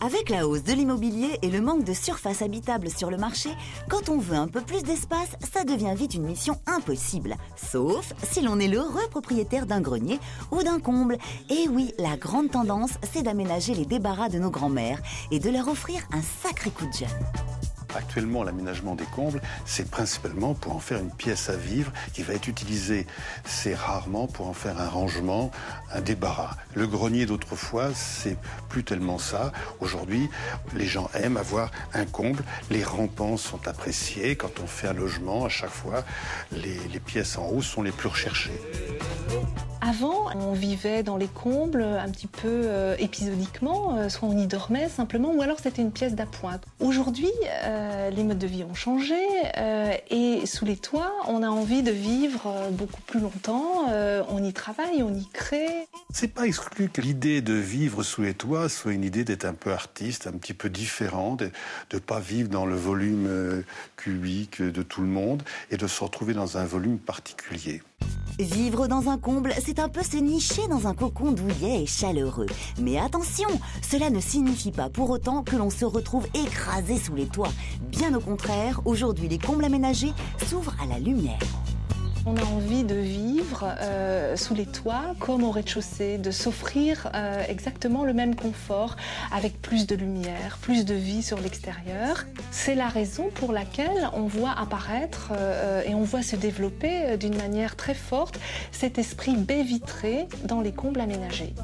Avec la hausse de l'immobilier et le manque de surface habitable sur le marché, quand on veut un peu plus d'espace, ça devient vite une mission impossible. Sauf si l'on est l'heureux propriétaire d'un grenier ou d'un comble. Et oui, la grande tendance, c'est d'aménager les débarras de nos grands-mères et de leur offrir un sacré coup de jeune. Actuellement, l'aménagement des combles, c'est principalement pour en faire une pièce à vivre qui va être utilisée. C'est rarement pour en faire un rangement, un débarras. Le grenier d'autrefois, c'est plus tellement ça. Aujourd'hui, les gens aiment avoir un comble. Les rampants sont appréciés. Quand on fait un logement, à chaque fois, les pièces en haut sont les plus recherchées. Avant, on vivait dans les combles un petit peu épisodiquement, soit on y dormait simplement, ou alors c'était une pièce d'appoint. Aujourd'hui, les modes de vie ont changé et sous les toits, on a envie de vivre beaucoup plus longtemps, on y travaille, on y crée. C'est pas exclu que l'idée de vivre sous les toits soit une idée d'être un peu artiste, un petit peu différent, de ne pas vivre dans le volume cubique de tout le monde et de se retrouver dans un volume particulier. Vivre dans un comble, c'est un peu se nicher dans un cocon douillet et chaleureux. Mais attention, cela ne signifie pas pour autant que l'on se retrouve écrasé sous les toits. Bien au contraire, aujourd'hui, les combles aménagés s'ouvrent à la lumière. On a envie de vivre sous les toits comme au rez-de-chaussée, de s'offrir exactement le même confort avec plus de lumière, plus de vie sur l'extérieur. C'est la raison pour laquelle on voit apparaître et on voit se développer d'une manière très forte cet esprit baie vitrée dans les combles aménagés.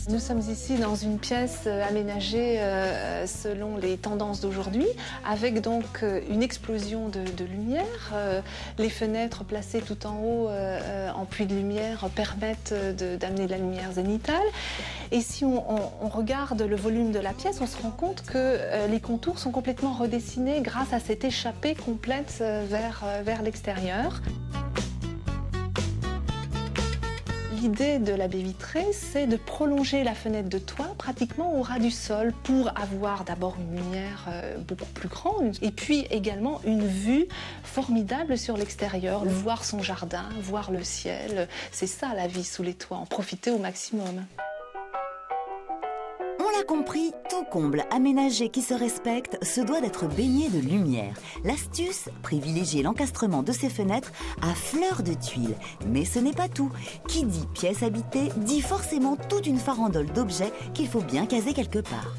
Nous sommes ici dans une pièce aménagée selon les tendances d'aujourd'hui, avec donc une explosion de lumière. Les fenêtres placées tout en haut en puits de lumière permettent d'amener de la lumière zénithale. Et si on regarde le volume de la pièce, on se rend compte que les contours sont complètement redessinés grâce à cette échappée complète vers l'extérieur. L'idée de la baie vitrée, c'est de prolonger la fenêtre de toit pratiquement au ras du sol pour avoir d'abord une lumière beaucoup plus grande et puis également une vue formidable sur l'extérieur, voir son jardin, voir le ciel. C'est ça la vie sous les toits, en profiter au maximum. On l'a compris, tout comble aménagé qui se respecte se doit d'être baigné de lumière. L'astuce, privilégier l'encastrement de ses fenêtres à fleur de tuile. Mais ce n'est pas tout. Qui dit pièce habitée dit forcément toute une farandole d'objets qu'il faut bien caser quelque part.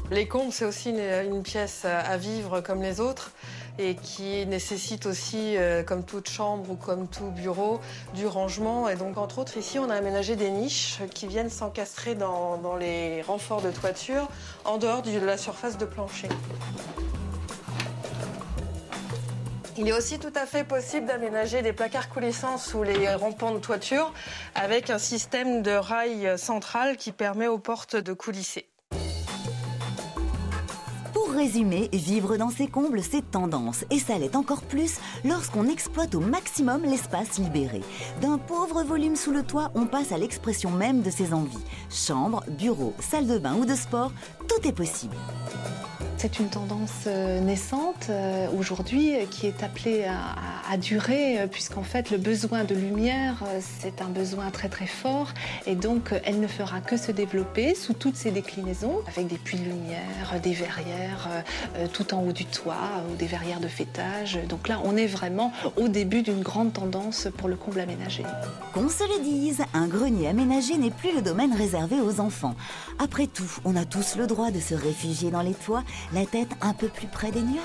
Les combles, c'est aussi une pièce à vivre comme les autres et qui nécessite aussi, comme toute chambre ou comme tout bureau, du rangement. Et donc, entre autres, ici, on a aménagé des niches qui viennent s'encastrer dans les renforts de toiture en dehors de la surface de plancher. Il est aussi tout à fait possible d'aménager des placards coulissants sous les rampants de toiture avec un système de rail central qui permet aux portes de coulisser. Pour résumer, vivre dans ces combles, c'est tendance. Et ça l'est encore plus lorsqu'on exploite au maximum l'espace libéré. D'un pauvre volume sous le toit, on passe à l'expression même de ses envies. Chambre, bureau, salle de bain ou de sport, tout est possible. C'est une tendance naissante aujourd'hui qui est appelée à durer puisqu'en fait le besoin de lumière c'est un besoin très très fort et donc elle ne fera que se développer sous toutes ses déclinaisons avec des puits de lumière, des verrières tout en haut du toit ou des verrières de fêtage. Donc là on est vraiment au début d'une grande tendance pour le comble aménagé. Qu'on se le dise, un grenier aménagé n'est plus le domaine réservé aux enfants. Après tout, on a tous le droit de se réfugier dans les toits, la tête un peu plus près des nuages.